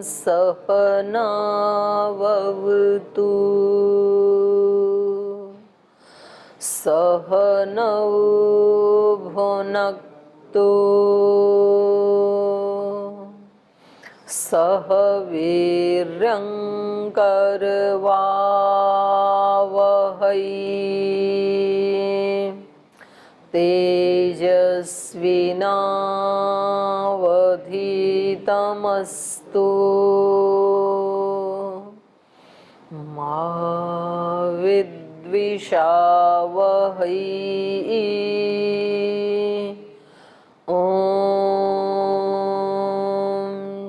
सहनावतु सहनौ भुनक्तु सह वीर्यं करवावहै तेजस्विनावधीतमस्तु मा विद्विषावहै।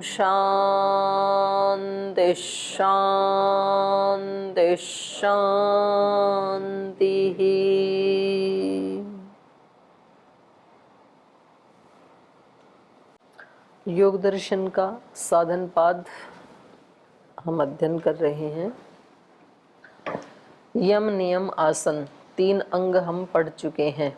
शांति शांति शांति। योग दर्शन का साधन पाद हम अध्ययन कर रहे हैं। यम नियम आसन 3 अंग हम पढ़ चुके हैं,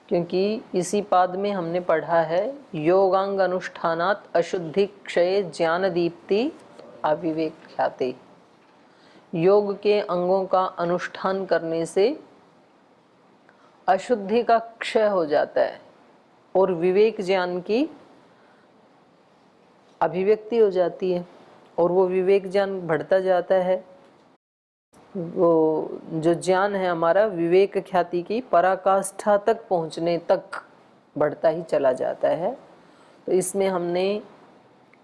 क्योंकि इसी पाद में हमने पढ़ा है योगांग अनुष्ठानात अशुद्धि क्षय ज्ञान दीप्ति अविवेक ख्याति। योग के अंगों का अनुष्ठान करने से अशुद्धि का क्षय हो जाता है और विवेक ज्ञान की अभिव्यक्ति हो जाती है, और वो विवेक ज्ञान बढ़ता जाता है। वो जो ज्ञान है हमारा विवेक ख्याति की पराकाष्ठा तक पहुंचने तक बढ़ता ही चला जाता है। तो इसमें हमने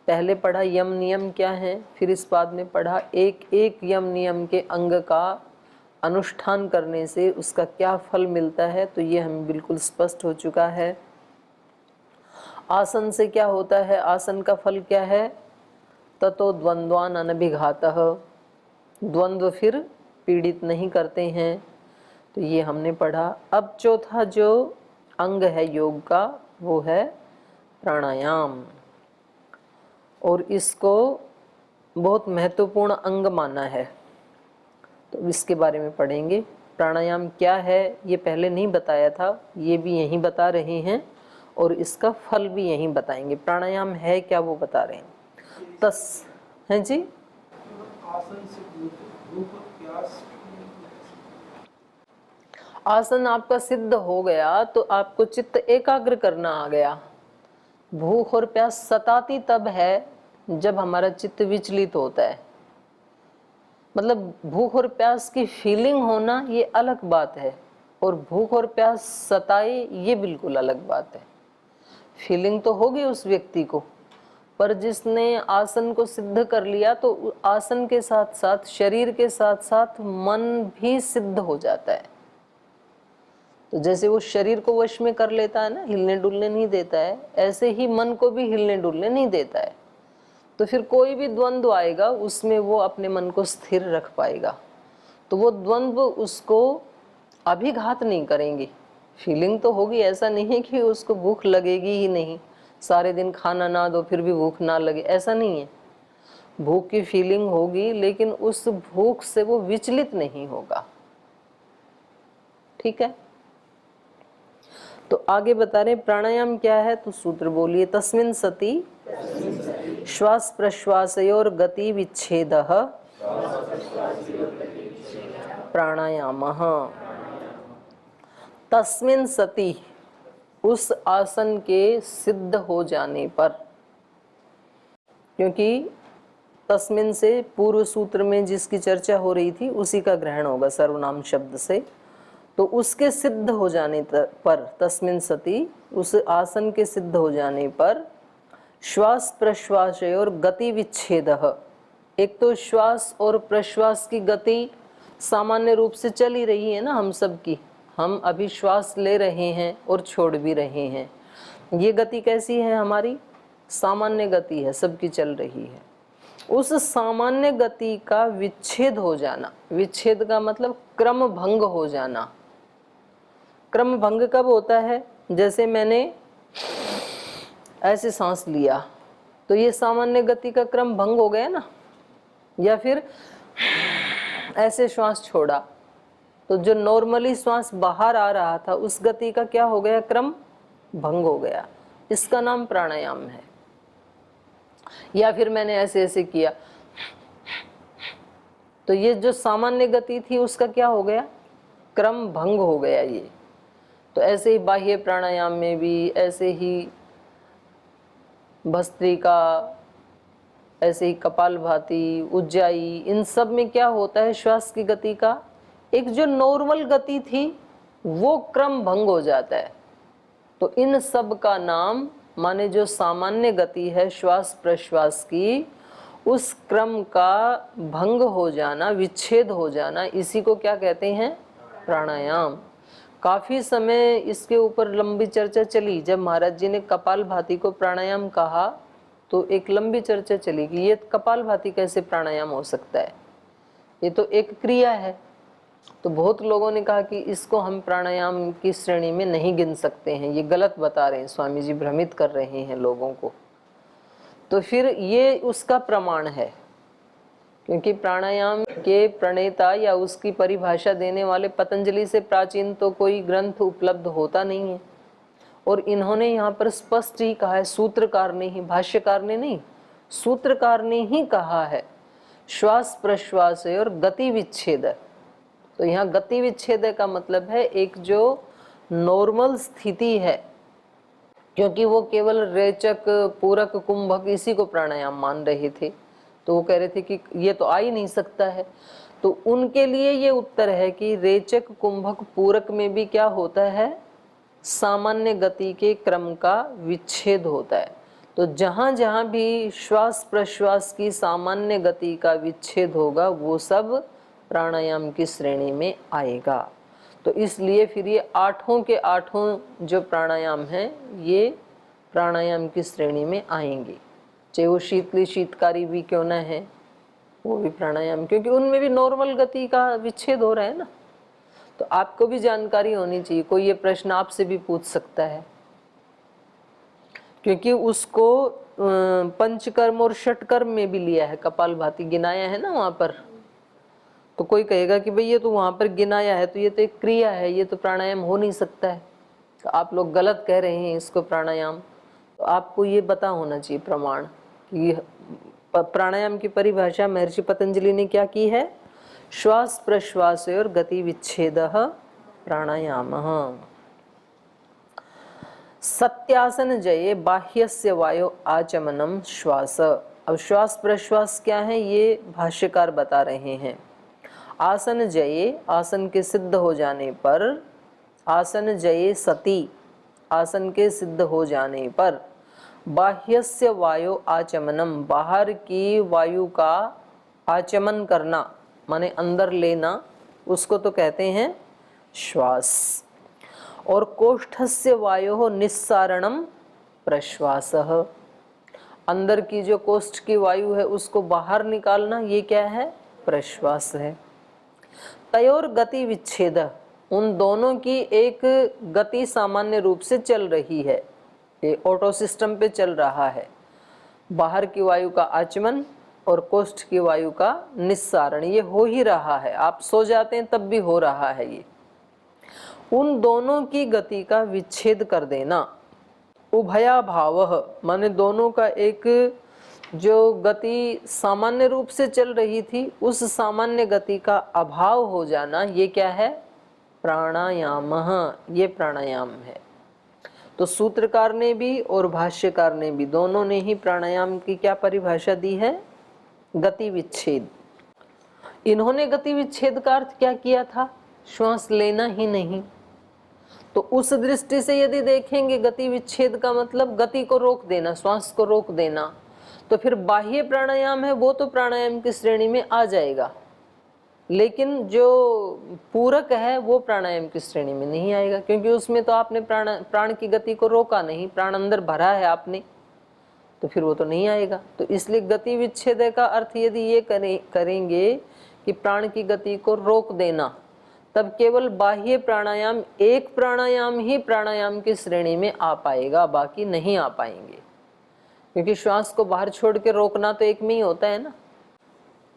पहले पढ़ा यम नियम क्या है, फिर इस बाद में पढ़ा एक एक यम नियम के अंग का अनुष्ठान करने से उसका क्या फल मिलता है, तो ये हमें बिल्कुल स्पष्ट हो चुका है। आसन से क्या होता है, आसन का फल क्या है, ततो द्वंद्वान अनभिघातः, द्वंद्व फिर पीड़ित नहीं करते हैं। तो ये हमने पढ़ा। अब चौथा जो अंग है योग का वो है प्राणायाम, और इसको बहुत महत्वपूर्ण अंग माना है, तो इसके बारे में पढ़ेंगे। प्राणायाम क्या है ये पहले नहीं बताया था, ये भी यहीं बता रहे हैं, और इसका फल भी यहीं बताएंगे। प्राणायाम है क्या वो बता रहे हैं। तस हैं जी, आसन आपका सिद्ध हो गया तो आपको चित्त एकाग्र करना आ गया। भूख और प्यास सताती तब है जब हमारा चित्त विचलित होता है। मतलब भूख और प्यास की फीलिंग होना ये अलग बात है, और भूख और प्यास सताए ये बिल्कुल अलग बात है। फीलिंग तो होगी उस व्यक्ति को, पर जिसने आसन को सिद्ध कर लिया तो आसन के साथ साथ शरीर के साथ साथ मन भी सिद्ध हो जाता है। तो जैसे वो शरीर को वश में कर लेता है ना, हिलने डुलने नहीं देता है, ऐसे ही मन को भी हिलने डुलने नहीं देता है। तो फिर कोई भी द्वंद्व आएगा उसमें वो अपने मन को स्थिर रख पाएगा, तो वो द्वंद्व उसको अभिघात नहीं करेंगे। फीलिंग तो होगी, ऐसा नहीं है कि उसको भूख लगेगी ही नहीं, सारे दिन खाना ना दो फिर भी भूख ना लगे, ऐसा नहीं है। भूख की फीलिंग होगी, लेकिन उस भूख से वो विचलित नहीं होगा। ठीक है, तो आगे बता रहे प्राणायाम क्या है, तो सूत्र बोलिए। तस्मिन् सति श्वास प्रश्वासयोर गति विच्छेदः प्राणायामः। तस्मिन् सति, उस आसन के सिद्ध हो जाने पर, क्योंकि तस्मिन् से पूर्व सूत्र में जिसकी चर्चा हो रही थी उसी का ग्रहण होगा सर्वनाम शब्द से। तो उसके सिद्ध हो जाने पर, तस्मिन् सति, उस आसन के सिद्ध हो जाने पर, श्वास प्रश्वास और गति विच्छेदः, एक तो श्वास और प्रश्वास की गति सामान्य रूप से चल ही रही है ना हम सब की, हम अभी श्वास ले रहे हैं और छोड़ भी रहे हैं। ये गति कैसी है हमारी, सामान्य गति है, सबकी चल रही है। उस सामान्य गति का विच्छेद हो जाना, विच्छेद का मतलब क्रम भंग हो जाना। क्रम भंग कब होता है, जैसे मैंने ऐसे सांस लिया तो ये सामान्य गति का क्रम भंग हो गया ना, या फिर ऐसे श्वास छोड़ा तो जो नॉर्मली श्वास बाहर आ रहा था उस गति का क्या हो गया, क्रम भंग हो गया। इसका नाम प्राणायाम है। या फिर मैंने ऐसे ऐसे किया, तो ये जो सामान्य गति थी उसका क्या हो गया, क्रम भंग हो गया ये। तो ऐसे ही बाह्य प्राणायाम में भी, ऐसे ही भस्त्रिका, ऐसे ही कपालभाति, उज्जाई, इन सब में क्या होता है, श्वास की गति का एक जो नॉर्मल गति थी वो क्रम भंग हो जाता है। तो इन सब का नाम, माने जो सामान्य गति है श्वास प्रश्वास की, उस क्रम का भंग हो जाना, विच्छेद हो जाना, इसी को क्या कहते हैं, प्राणायाम। काफी समय इसके ऊपर लंबी चर्चा चली। जब महाराज जी ने कपालभाति को प्राणायाम कहा तो एक लंबी चर्चा चली कि ये कपालभाति कैसे प्राणायाम हो सकता है, ये तो एक क्रिया है। तो बहुत लोगों ने कहा कि इसको हम प्राणायाम की श्रेणी में नहीं गिन सकते हैं, ये गलत बता रहे हैं स्वामी जी, भ्रमित कर रहे हैं लोगों को। तो फिर ये उसका प्रमाण है, क्योंकि प्राणायाम के प्रणेता या उसकी परिभाषा देने वाले पतंजलि से प्राचीन तो कोई ग्रंथ उपलब्ध होता नहीं है। और इन्होंने यहाँ पर स्पष्ट ही कहा है, सूत्रकार ने ही, भाष्यकार ने नहीं, सूत्रकार ने ही कहा है श्वास प्रश्वास और गति विच्छेद। तो यहाँ गति विच्छेद का मतलब है एक जो नॉर्मल स्थिति है, क्योंकि वो केवल रेचक पूरक कुंभक इसी को प्राणायाम मान रहे थे, तो वो कह रहे थे कि ये तो आ ही नहीं सकता है। तो उनके लिए ये उत्तर है कि रेचक कुंभक पूरक में भी क्या होता है, सामान्य गति के क्रम का विच्छेद होता है। तो जहां जहां भी श्वास प्रश्वास की सामान्य गति का विच्छेद होगा वो सब प्राणायाम की श्रेणी में आएगा। तो इसलिए फिर ये आठों के आठों जो प्राणायाम हैं ये प्राणायाम की श्रेणी में आएंगे, चाहे वो शीतली शीतकारी भी क्यों ना है, वो भी प्राणायाम, क्योंकि उनमें भी नॉर्मल गति का विच्छेद हो रहा है ना। तो आपको भी जानकारी होनी चाहिए, कोई ये प्रश्न आपसे भी पूछ सकता है, क्योंकि उसको पंचकर्म और षटकर्म में भी लिया है, कपालभाति गिनाया है ना वहां पर। तो कोई कहेगा कि भाई ये तो वहां पर गिनाया है, तो ये तो एक क्रिया है, ये तो प्राणायाम हो नहीं सकता है, तो आप लोग गलत कह रहे हैं इसको प्राणायाम। तो आपको ये पता होना चाहिए प्रमाण कि प्राणायाम की परिभाषा महर्षि पतंजलि ने क्या की है, श्वास प्रश्वास और गति विच्छेद प्राणायाम। सत्यासन जये बाह्यस्य वायो आचमनम श्वास। अब श्वास प्रश्वास क्या है ये भाष्यकार बता रहे हैं। आसन जये, आसन के सिद्ध हो जाने पर, आसन जये सती, आसन के सिद्ध हो जाने पर, बाह्यस्य वायो आचमनम, बाहर की वायु का आचमन करना माने अंदर लेना, उसको तो कहते हैं श्वास। और कोष्ठस्य वायो निस्सारणम प्रश्वासः, अंदर की जो कोष्ठ की वायु है उसको बाहर निकालना, ये क्या है, प्रश्वास है। तयोर गति विच्छेद, उन दोनों की एक गति सामान्य रूप से चल रही है, ये ऑटो सिस्टम पे चल रहा है, बाहर की वायु का आचमन और कोष्ठ की वायु का निस्सारण, ये हो ही रहा है, आप सो जाते हैं तब भी हो रहा है ये। उन दोनों की गति का विच्छेद कर देना। उभया भाव माने दोनों का एक जो गति सामान्य रूप से चल रही थी उस सामान्य गति का अभाव हो जाना, ये क्या है, प्राणायाम, ये प्राणायाम है। तो सूत्रकार ने भी और भाष्यकार ने भी, दोनों ने ही प्राणायाम की क्या परिभाषा दी है, गति विच्छेद। इन्होंने गति विच्छेद का अर्थ क्या किया था, श्वास लेना ही नहीं। तो उस दृष्टि से यदि देखेंगे गति विच्छेद का मतलब गति को रोक देना, श्वास को रोक देना, तो फिर बाह्य प्राणायाम है वो तो प्राणायाम की श्रेणी में आ जाएगा, लेकिन जो पूरक है वो प्राणायाम की श्रेणी में नहीं आएगा, क्योंकि उसमें तो आपने प्राण की गति को रोका नहीं, प्राण अंदर भरा है आपने, तो फिर वो तो नहीं आएगा। तो इसलिए गति विच्छेद का अर्थ यदि ये करेंगे कि प्राण की गति को रोक देना, तब केवल बाह्य प्राणायाम, एक प्राणायाम ही प्राणायाम की श्रेणी में आ पाएगा, बाकी नहीं आ पाएंगे, क्योंकि श्वास को बाहर छोड़ के रोकना तो एक में ही होता है ना।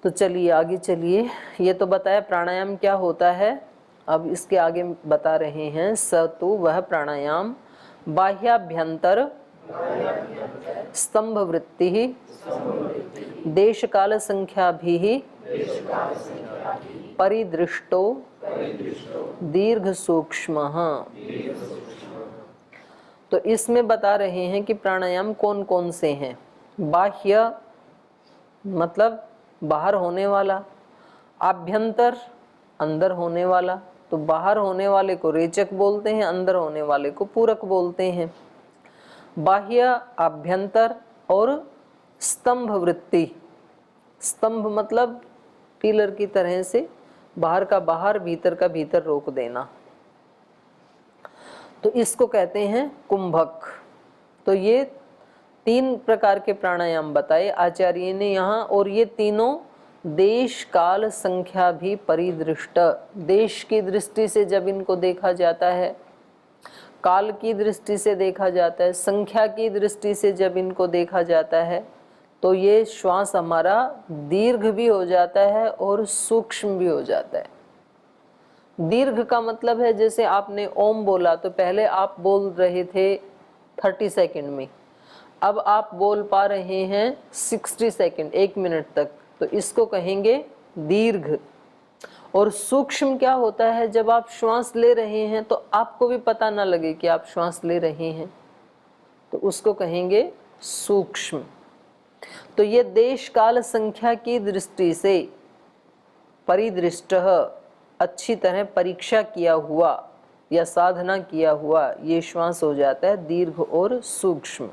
तो चलिए आगे चलिए, ये तो बताया प्राणायाम क्या होता है, अब इसके आगे बता रहे हैं स तो वह प्राणायाम बाह्याभ्यंतर स्तंभ वृत्ति ही देश काल संख्या भी परिदृष्टो दीर्घ सूक्ष्म। तो इसमें बता रहे हैं कि प्राणायाम कौन कौन से हैं। बाह्य मतलब बाहर होने वाला, आभ्यंतर अंदर होने वाला। तो बाहर होने वाले को रेचक बोलते हैं, अंदर होने वाले को पूरक बोलते हैं। बाह्य, आभ्यंतर और स्तंभ वृत्ति। स्तंभ मतलब पिलर की तरह से बाहर का बाहर, भीतर का भीतर रोक देना, तो इसको कहते हैं कुंभक। तो ये 3 प्रकार के प्राणायाम बताए आचार्य ने यहाँ, और ये तीनों देश काल संख्या भी परिदृष्ट, देश की दृष्टि से जब इनको देखा जाता है, काल की दृष्टि से देखा जाता है, संख्या की दृष्टि से जब इनको देखा जाता है, तो ये श्वास हमारा दीर्घ भी हो जाता है और सूक्ष्म भी हो जाता है। दीर्घ का मतलब है जैसे आपने ओम बोला तो पहले आप बोल रहे थे 30 सेकंड में, अब आप बोल पा रहे हैं 60 सेकंड, 1 मिनट तक, तो इसको कहेंगे दीर्घ। और सूक्ष्म क्या होता है, जब आप श्वास ले रहे हैं तो आपको भी पता ना लगे कि आप श्वास ले रहे हैं, तो उसको कहेंगे सूक्ष्म। तो ये देश काल संख्या की दृष्टि से परिदृष्ट, अच्छी तरह परीक्षा किया हुआ या साधना किया हुआ ये श्वास हो जाता है दीर्घ और सूक्ष्म।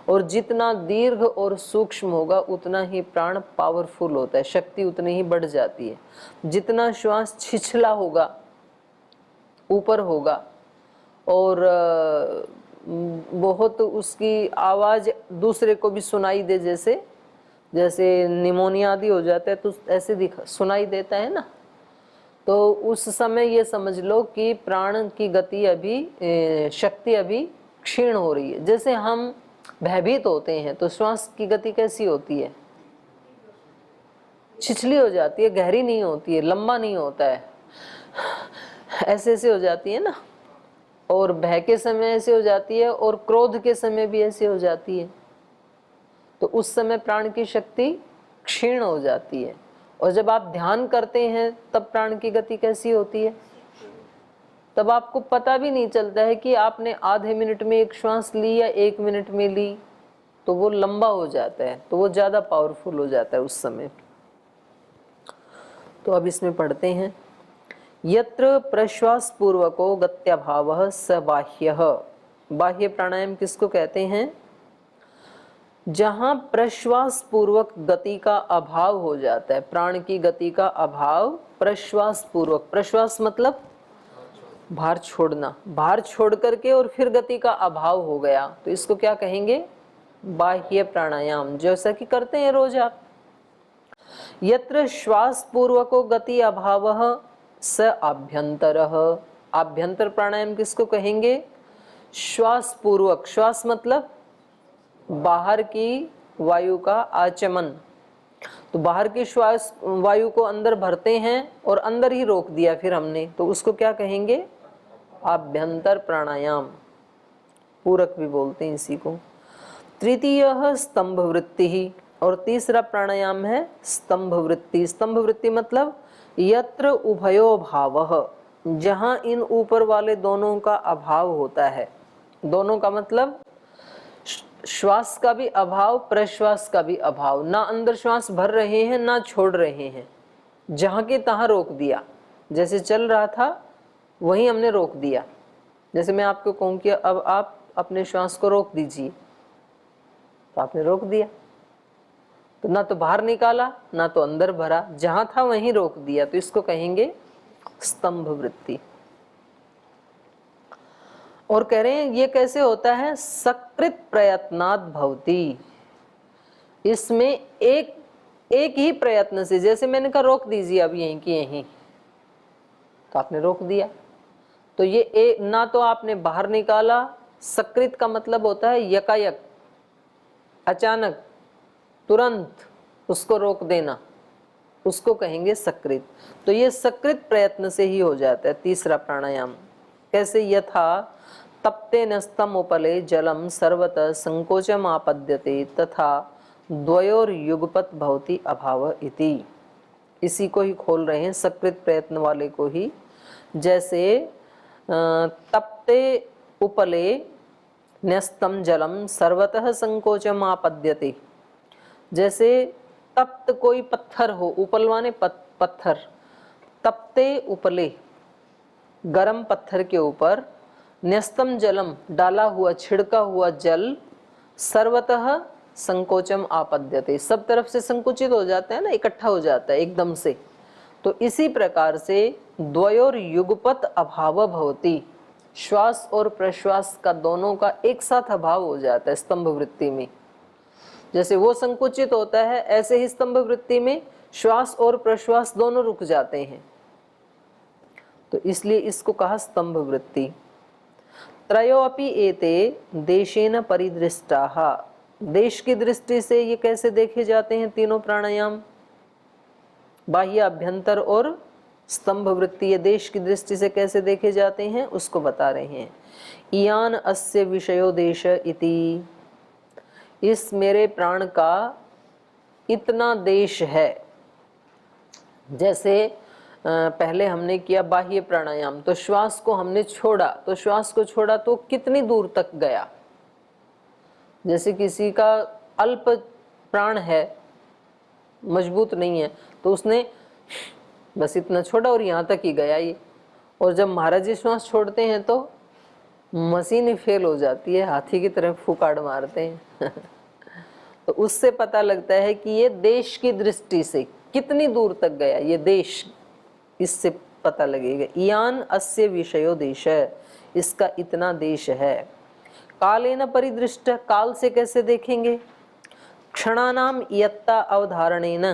और जितना दीर्घ और सूक्ष्म होगा उतना ही प्राण पावरफुल होता है, शक्ति उतनी ही बढ़ जाती है। जितना श्वास छिछला होगा, ऊपर होगा और बहुत उसकी आवाज दूसरे को भी सुनाई दे, जैसे जैसे निमोनिया आदि हो जाता है तो ऐसे सुनाई देता है ना, तो उस समय ये समझ लो कि प्राण की गति अभी, शक्ति अभी क्षीण हो रही है। जैसे हम भयभीत होते हैं तो श्वास की गति कैसी होती है, छिछली हो जाती है, गहरी नहीं होती है, लंबा नहीं होता है, ऐसे ऐसे हो जाती है ना। और भय के समय ऐसे हो जाती है और क्रोध के समय भी ऐसे हो जाती है। तो उस समय प्राण की शक्ति क्षीण हो जाती है। और जब आप ध्यान करते हैं तब प्राण की गति कैसी होती है, तब आपको पता भी नहीं चलता है कि आपने आधे मिनट में एक श्वास ली या 1 मिनट में ली, तो वो लंबा हो जाता है, तो वो ज्यादा पावरफुल हो जाता है उस समय। तो अब इसमें पढ़ते हैं, यत्र प्रश्वास पूर्वको गत्यभावः स बाह्यः। बाह्य प्राणायाम किसको कहते हैं, जहां प्रश्वास पूर्वक गति का अभाव हो जाता है, प्राण की गति का अभाव प्रश्वास पूर्वक। प्रश्वास मतलब भार छोड़ना, भार छोड़ करके और फिर गति का अभाव हो गया, तो इसको क्या कहेंगे, बाह्य प्राणायाम, जैसा कि करते हैं रोज आप। यत्र श्वास पूर्वको गति अभावः स आभ्यंतरः। आभ्यंतर प्राणायाम किसको कहेंगे, श्वास पूर्वक। श्वास मतलब बाहर की वायु का आचमन, तो बाहर की श्वास वायु को अंदर भरते हैं और अंदर ही रोक दिया फिर हमने, तो उसको क्या कहेंगे, आभ्यंतर प्राणायाम, पूरक भी बोलते हैं इसी को। तृतीयः स्तंभ वृत्ति ही, और तीसरा प्राणायाम है स्तंभ वृत्ति। स्तंभ वृत्ति मतलब यत्र उभयो भावः, जहां इन ऊपर वाले दोनों का अभाव होता है। दोनों का मतलब श्वास का भी अभाव, प्रश्वास का भी अभाव, ना अंदर श्वास भर रहे हैं ना छोड़ रहे हैं, जहां के तहां रोक दिया। जैसे चल रहा था वहीं हमने रोक दिया। जैसे मैं आपको कहूं कि अब आप अपने श्वास को रोक दीजिए, तो आपने रोक दिया, तो ना तो बाहर निकाला ना तो अंदर भरा, जहां था वहीं रोक दिया, तो इसको कहेंगे स्तंभ वृत्ति। और कह रहे हैं ये कैसे होता है, सकृत प्रयत्नात् भवति। इसमें एक ही प्रयत्न से, जैसे मैंने कहा रोक दीजिए अब यहीं की यहीं, तो आपने रोक दिया, तो ये ना तो आपने बाहर निकाला। सकृत का मतलब होता है यकायक, अचानक, तुरंत उसको रोक देना, उसको कहेंगे सकृत। तो ये सकृत प्रयत्न से ही हो जाता है तीसरा प्राणायाम। कैसे, यथा तप्ते नस्तम उपले जलम सर्वतः संकोचम आपद्यते तथा द्वयोर युगपत भवति अभाव इति। इसी को ही खोल रहे हैं, सकृत प्रयत्न वाले को ही। जैसे तप्ते उपले न्यस्तम जलम सर्वतः संकोचम आपद्यते, जैसे तप्त कोई पत्थर हो, उपलवाने पत्थर, तप्ते उपले गरम पत्थर के ऊपर, न्यस्तम जलम डाला हुआ छिड़का हुआ जल, सर्वतः संकोचम आपद्यते सब तरफ से संकुचित हो जाता है ना, इकट्ठा हो जाता है एकदम से। तो इसी प्रकार से द्वयोर युगपत अभाव भवति, श्वास और प्रश्वास का दोनों का एक साथ अभाव हो जाता है स्तंभ वृत्ति में। जैसे वो संकुचित होता है, ऐसे ही स्तंभ वृत्ति में श्वास और प्रश्वास दोनों रुक जाते हैं, तो इसलिए इसको कहा स्तंभ वृत्ति। त्रयोपि एते देशेन परिदृष्टाः, देश की दृष्टि से ये कैसे देखे जाते हैं तीनों प्राणायाम, बाह्य अभ्यंतर और स्तंभ वृत्ति, ये देश की दृष्टि से कैसे देखे जाते हैं उसको बता रहे हैं। इयान अस्य विषयो देश इति, इस मेरे प्राण का इतना देश है। जैसे पहले हमने किया बाह्य प्राणायाम, तो श्वास को हमने छोड़ा, तो श्वास को छोड़ा तो कितनी दूर तक गया। जैसे किसी का अल्प प्राण है, मजबूत नहीं है, तो उसने बस इतना छोड़ा और यहाँ तक ही गया ये। और जब महाराज जी श्वास छोड़ते हैं तो मशीन ही फेल हो जाती है, हाथी की तरह फुकाड़ मारते हैं तो उससे पता लगता है कि ये देश की दृष्टि से कितनी दूर तक गया ये देश, इससे पता लगेगा। इयान अस्य विषयो देश, इसका इतना देश है। कालेन परिदृष्ट, काल से कैसे देखेंगे, क्षणानाम इयत्ता अवधारणेन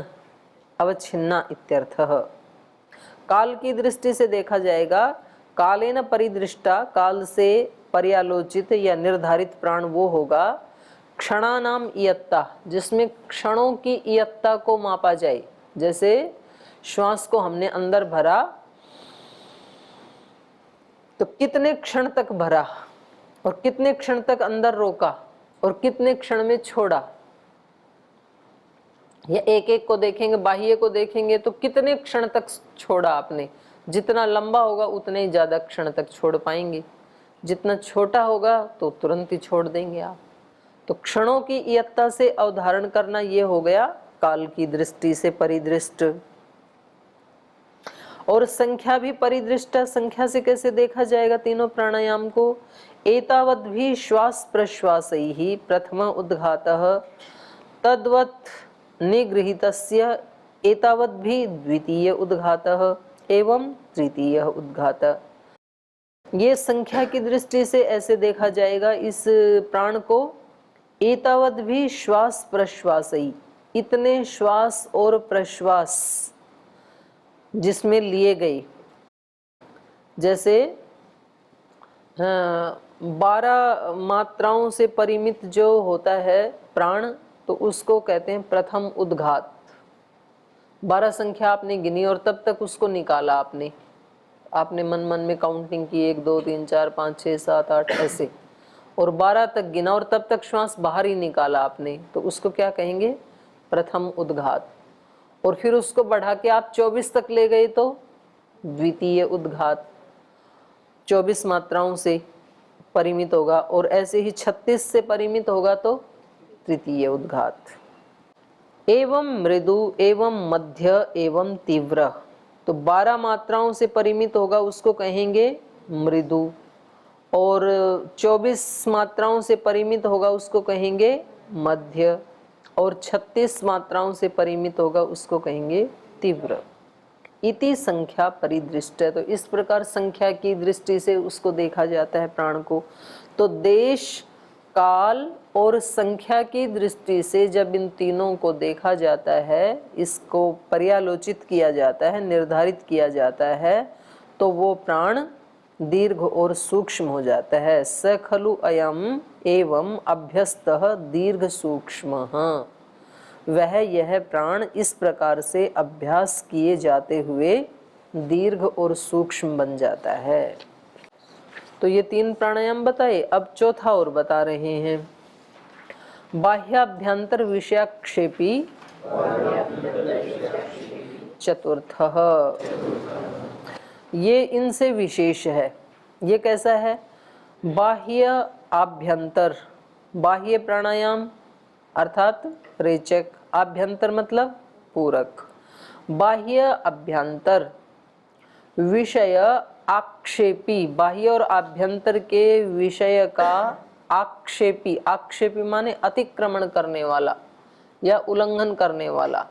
अवच्छिन्ना इत्यर्थः, काल की दृष्टि से देखा जाएगा। कालेन परिदृष्टा, काल से पर्यालोचित या निर्धारित प्राण वो होगा क्षणानाम इयत्ता, जिसमें क्षणों की इयत्ता को मापा जाए। जैसे श्वास को हमने अंदर भरा तो कितने क्षण तक भरा और कितने क्षण तक अंदर रोका और कितने क्षण में छोड़ा, या एक एक को देखेंगे, बाह्य को देखेंगे तो कितने क्षण तक छोड़ा आपने, जितना लंबा होगा उतने ही ज्यादा क्षण तक छोड़ पाएंगे, जितना छोटा होगा तो तुरंत ही छोड़ देंगे आप। तो क्षणों की इयत्ता से अवधारण करना ये हो गया काल की दृष्टि से परिदृष्ट। और संख्या भी परिदृष्ट, संख्या से कैसे देखा जाएगा तीनों प्राणायाम को, एतावद् भी श्वास प्रश्वासैहि प्रथम उद्घातः तद्वत् निगृहीतस्य एतावद् भी द्वितीय उद्घातः एवं तृतीय उद्घातः। ये संख्या की दृष्टि से ऐसे देखा जाएगा इस प्राण को, एतावद् भी श्वास प्रश्वासैहि, इतने श्वास और प्रश्वास जिसमें लिए गए। जैसे 12 मात्राओं से परिमित जो होता है प्राण, तो उसको कहते हैं प्रथम उद्घात। 12 संख्या आपने गिनी और तब तक उसको निकाला आपने मन मन में काउंटिंग की, 1 2 3 4 5 6 7 8 ऐसे, और 12 तक गिना और तब तक श्वास बाहर ही निकाला आपने, तो उसको क्या कहेंगे, प्रथम उद्घात। और फिर उसको बढ़ा के आप 24 तक ले गए तो द्वितीय उद्घात, 24 मात्राओं से परिमित होगा, और ऐसे ही 36 से परिमित होगा तो तृतीय उद्घात। एवं मृदु एवं मध्य एवं तीव्र, तो 12 मात्राओं से परिमित होगा उसको कहेंगे मृदु, और 24 मात्राओं से परिमित होगा उसको कहेंगे मध्य, और 36 मात्राओं से परिमित होगा उसको कहेंगे तीव्र। इति संख्या परिदृष्ट है, तो इस प्रकार संख्या की दृष्टि से उसको देखा जाता है प्राण को। तो देश, काल और संख्या की दृष्टि से जब इन तीनों को देखा जाता है, इसको पर्यालोचित किया जाता है, निर्धारित किया जाता है, तो वो प्राण दीर्घ और सूक्ष्म हो जाता है। स खलु अयम एवं अभ्यस्तः दीर्घ सूक्ष्मः, वह यह प्राण इस प्रकार से अभ्यास किए जाते हुए दीर्घ और सूक्ष्म बन जाता है। तो ये 3 प्राणायाम बताए, अब चौथा और बता रहे हैं। बाह्याभ्यंतर विषयाक्षेपी चतुर्थः, ये इनसे विशेष है। ये कैसा है? बाह्य आभ्यंतर, बाह्य प्राणायाम अर्थात रेचक, आभ्यंतर मतलब पूरक। बाह्य अभ्यंतर विषय आक्षेपी, बाह्य और आभ्यंतर के विषय का आक्षेपी, आक्षेपी माने अतिक्रमण करने वाला या उल्लंघन करने वाला।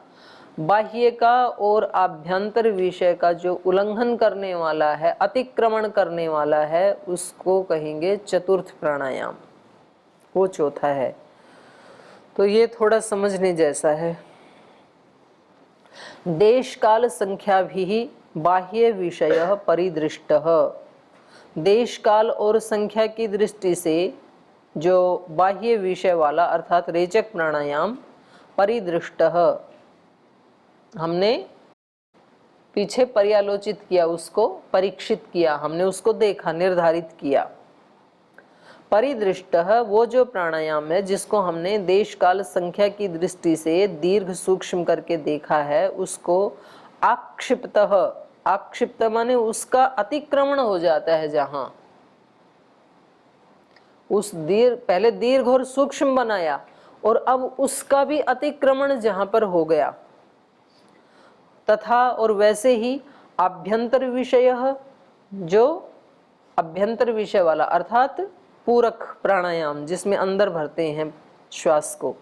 बाह्य का और आभ्यंतर विषय का जो उल्लंघन करने वाला है, अतिक्रमण करने वाला है, उसको कहेंगे चतुर्थ प्राणायाम, वो चौथा है। तो ये थोड़ा समझने जैसा है। देश काल संख्या भी बाह्य विषय परिदृष्टः, देश काल और संख्या की दृष्टि से जो बाह्य विषय वाला अर्थात रेचक प्राणायाम परिदृष्टः, हमने पीछे पर्यालोचित किया, उसको परीक्षित किया, हमने उसको देखा, निर्धारित किया। परिदृष्टः वो जो प्राणायाम है जिसको हमने देश काल संख्या की दृष्टि से दीर्घ सूक्ष्म करके देखा है, उसको आक्षिप्तः, आक्षिप्त माने उसका अतिक्रमण हो जाता है, जहां उस पहले दीर्घ और सूक्ष्म बनाया और अब उसका भी अतिक्रमण जहां पर हो गया। तथा और वैसे ही आभ्यंतर विषय, जो अभ्यंतर विषय वाला अर्थात पूरक प्राणायाम जिसमें अंदर भरते हैं श्वास को,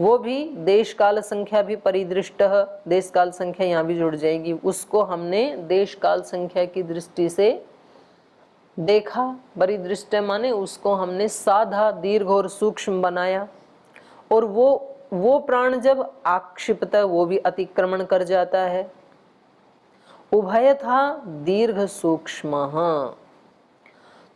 वो भी देश काल संख्या भी परिदृष्ट, देश काल संख्या यहाँ भी जुड़ जाएगी, उसको हमने देश काल संख्या की दृष्टि से देखा। परिदृष्ट माने उसको हमने साधा, दीर्घ और सूक्ष्म बनाया, और वो प्राण जब आक्षिप्त, वो भी अतिक्रमण कर जाता है। उभय था दीर्घ सूक्ष्म,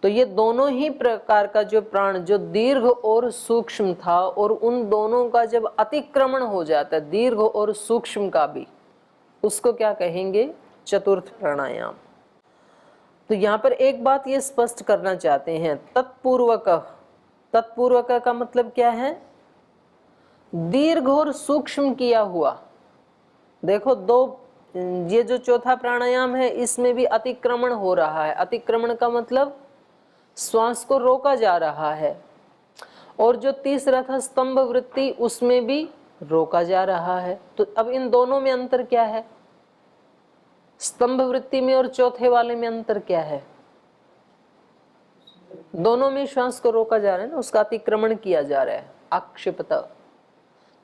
तो ये दोनों ही प्रकार का जो प्राण जो दीर्घ और सूक्ष्म था, और उन दोनों का जब अतिक्रमण हो जाता है, दीर्घ और सूक्ष्म का भी, उसको क्या कहेंगे? चतुर्थ प्राणायाम। तो यहाँ पर एक बात ये स्पष्ट करना चाहते हैं, तत्पूर्वक, तत्पूर्वक का मतलब क्या है? दीर्घ और सूक्ष्म किया हुआ। देखो ये जो चौथा प्राणायाम है इसमें भी अतिक्रमण हो रहा है। अतिक्रमण का मतलब श्वास को रोका जा रहा है, और जो तीसरा था स्तंभ वृत्ति, उसमें भी रोका जा रहा है। तो अब इन दोनों में अंतर क्या है? स्तंभ वृत्ति में और चौथे वाले में अंतर क्या है? दोनों में श्वास को रोका जा रहा है ना, उसका अतिक्रमण किया जा रहा है, आक्षिप्त।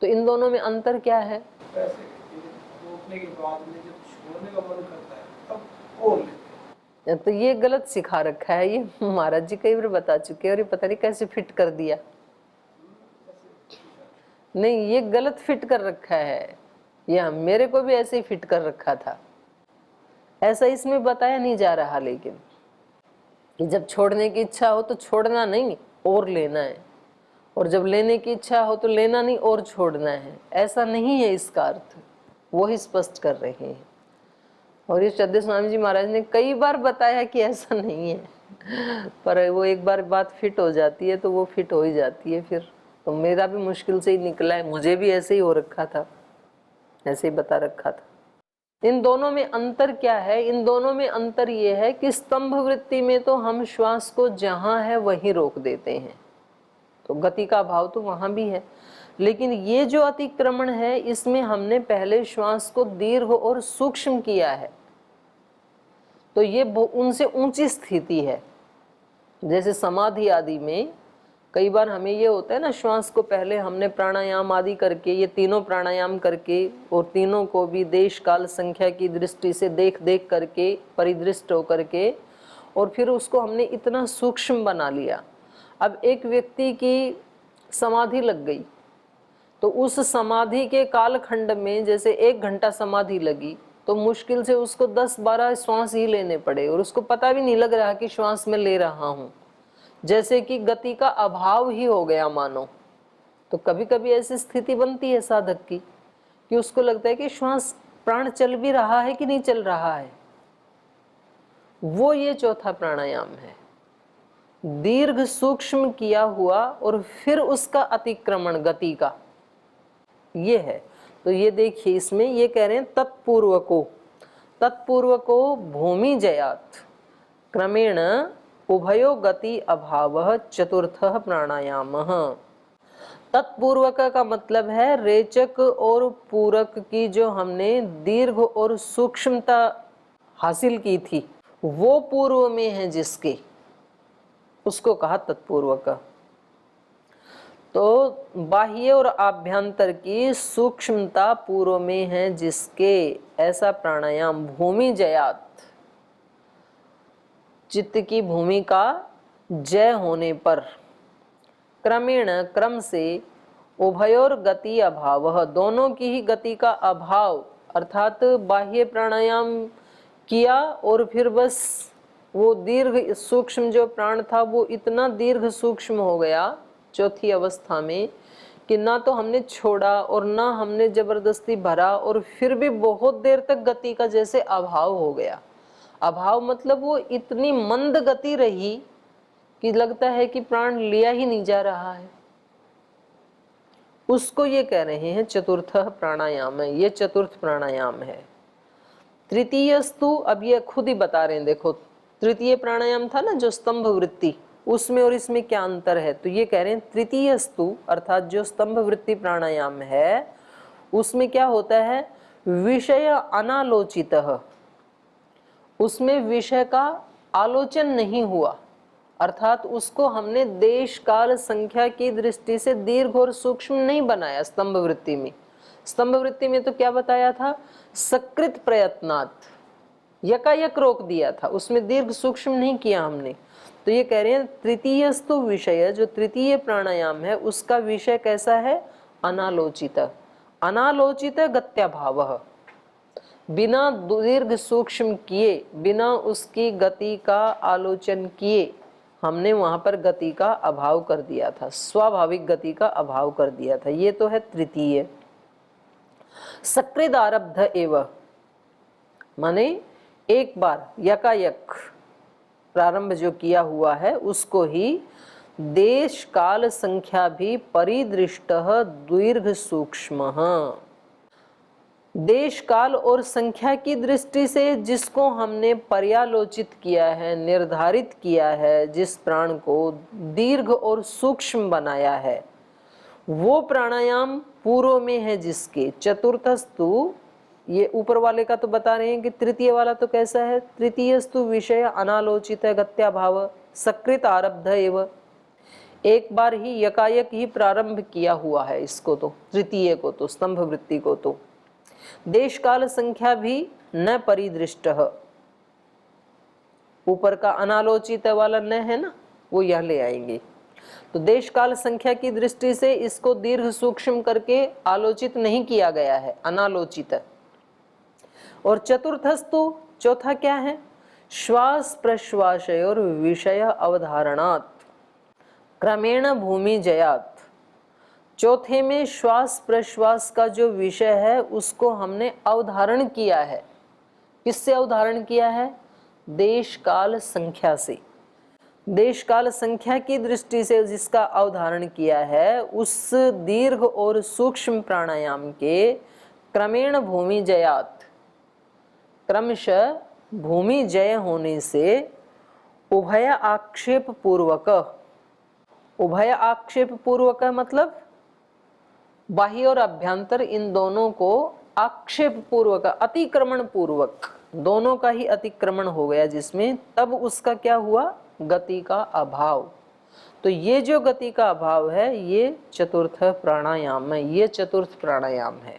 तो इन दोनों में अंतर क्या है? तो ये गलत सिखा रखा है, ये महाराज जी कई बार बता चुके हैं, और ये पता नहीं कैसे फिट कर दिया। नहीं, ये गलत फिट कर रखा है, ये मेरे को भी ऐसे ही फिट कर रखा था, ऐसा इसमें बताया नहीं जा रहा। लेकिन कि जब छोड़ने की इच्छा हो तो छोड़ना नहीं और लेना है, और जब लेने की इच्छा हो तो लेना नहीं और छोड़ना है, ऐसा नहीं है इसका अर्थ, वो ही स्पष्ट कर रहे हैं। और ये श्रद्धेय स्वामी जी महाराज ने कई बार बताया कि ऐसा नहीं है, पर वो एक बार बात फिट हो जाती है तो वो फिट हो ही जाती है फिर। तो मेरा भी मुश्किल से ही निकला है, मुझे भी ऐसे ही हो रखा था, ऐसे ही बता रखा था। इन दोनों में अंतर क्या है? इन दोनों में अंतर ये है कि स्तंभ वृत्ति में तो हम श्वास को जहां है वहीं रोक देते हैं, तो गति का भाव तो वहां भी है। लेकिन ये जो अतिक्रमण है, इसमें हमने पहले श्वास को दीर्घ और सूक्ष्म किया है, तो ये उनसे ऊंची स्थिति है। जैसे समाधि आदि में कई बार हमें ये होता है ना, श्वास को पहले हमने प्राणायाम आदि करके, ये तीनों प्राणायाम करके, और तीनों को भी देश काल संख्या की दृष्टि से देख देख करके, परिदृष्ट होकर के, और फिर उसको हमने इतना सूक्ष्म बना लिया। अब एक व्यक्ति की समाधि लग गई, तो उस समाधि के कालखंड में जैसे 1 घंटा समाधि लगी, तो मुश्किल से उसको 10-12 श्वास ही लेने पड़े, और उसको पता भी नहीं लग रहा कि श्वास में ले रहा हूं, जैसे कि गति का अभाव ही हो गया मानो। तो कभी कभी ऐसी स्थिति बनती है साधक की कि उसको लगता है कि श्वास, प्राण चल भी रहा है कि नहीं चल रहा है। वो ये चौथा प्राणायाम है। दीर्घ सूक्ष्म किया हुआ और फिर उसका अतिक्रमण गति का, ये है। तो ये देखिए इसमें ये कह रहे हैं तत्पूर्वको भूमि जयात क्रमेण उभयो गति अभावः चतुर्थः प्राणायामः। तत्पूर्वक का मतलब है रेचक और पूरक की जो हमने दीर्घ और सूक्ष्मता हासिल की थी वो पूर्व में है जिसके, उसको कहा तत्पूर्वक। तो बाह्य और आभ्यंतर की सूक्ष्मता पूर्व में है जिसके, ऐसा प्राणायाम भूमि जयात, चित्त की भूमि का जय होने पर, क्रमेण क्रम से, उभयोर गति अभाव, दोनों की ही गति का अभाव, अर्थात बाह्य प्राणायाम किया और फिर बस वो दीर्घ सूक्ष्म जो प्राण था वो इतना दीर्घ सूक्ष्म हो गया चौथी अवस्था में कि ना तो हमने छोड़ा और ना हमने जबरदस्ती भरा, और फिर भी बहुत देर तक गति का जैसे अभाव हो गया। अभाव मतलब वो इतनी मंद गति रही कि लगता है कि प्राण लिया ही नहीं जा रहा है, उसको ये कह रहे हैं चतुर्थ प्राणायाम है। ये चतुर्थ प्राणायाम है। तृतीयस्तु, अब ये खुद ही बता रहे हैं, देखो तृतीय प्राणायाम था ना जो स्तंभ वृत्ति, उसमें और इसमें क्या अंतर है। तो ये कह रहे हैं तृतीयस्तु अर्थात जो स्तंभ वृत्ति प्राणायाम है उसमें क्या होता है, विषय अनालोचित, उसमें विषय का आलोचन नहीं हुआ, अर्थात उसको हमने देश काल संख्या की दृष्टि से दीर्घ और सूक्ष्म नहीं बनाया। स्तंभ वृत्ति में, स्तंभ वृत्ति में तो क्या बताया था, सकृत प्रयत्नात्, यकायक रोक दिया था, उसमें दीर्घ सूक्ष्म नहीं किया हमने। तो ये कह रहे हैं तृतीयस्तु विषय, जो तृतीय प्राणायाम है उसका विषय कैसा है, अनालोचित, अनालोचित गत्याभावः, बिना दीर्घ सूक्ष्म किए, बिना उसकी गति का आलोचन किए हमने वहां पर गति का अभाव कर दिया था, स्वाभाविक गति का अभाव कर दिया था। ये तो है तृतीय। सकृद आरब्ध एव, माने एक बार यकायक प्रारंभ जो किया हुआ है उसको ही देश काल संख्या भी परिदृष्ट दीर्घ सूक्ष्म, देश काल और संख्या की दृष्टि से जिसको हमने पर्यालोचित किया है, निर्धारित किया है, जिस प्राण को दीर्घ और सूक्ष्म बनाया है, वो प्राणायाम पूर्व में है जिसके। चतुर्थस्तु, ये ऊपर वाले का तो बता रहे हैं कि तृतीय वाला तो कैसा है, तृतीयस्तु विषय अनालोचित गत्याभाव सकृत आरब्ध एव, एक बार ही यकायक ही प्रारंभ किया हुआ है इसको, तो तृतीय को तो, स्तंभ वृत्ति को तो। देश काल संख्या भी न परिदृष्ट, ऊपर का अनालोचित वाला न है ना, वो यह ले आएंगे। तो देश काल संख्या की दृष्टि से इसको दीर्घ सूक्ष्म करके आलोचित नहीं किया गया है, अनालोचित। और चतुर्थस्तु, चौथा क्या है, श्वास प्रश्वास और विषय अवधारणात् क्रमेण भूमि जयात, चौथे में श्वास प्रश्वास का जो विषय है उसको हमने अवधारण किया है। किससे अवधारण किया है, देश काल संख्या से। देश काल संख्या की दृष्टि से जिसका अवधारण किया है उस दीर्घ और सूक्ष्म प्राणायाम के क्रमेण भूमि जयात, क्रमशः भूमि जय होने से उभय आक्षेप पूर्वक, उभय आक्षेप पूर्वक मतलब बाह्य और अभ्यंतर इन दोनों को आक्षेप पूर्वक, अतिक्रमण पूर्वक, दोनों का ही अतिक्रमण हो गया जिसमें, तब उसका क्या हुआ, गति का अभाव। तो ये जो गति का अभाव है ये चतुर्थ प्राणायाम है, ये चतुर्थ प्राणायाम है।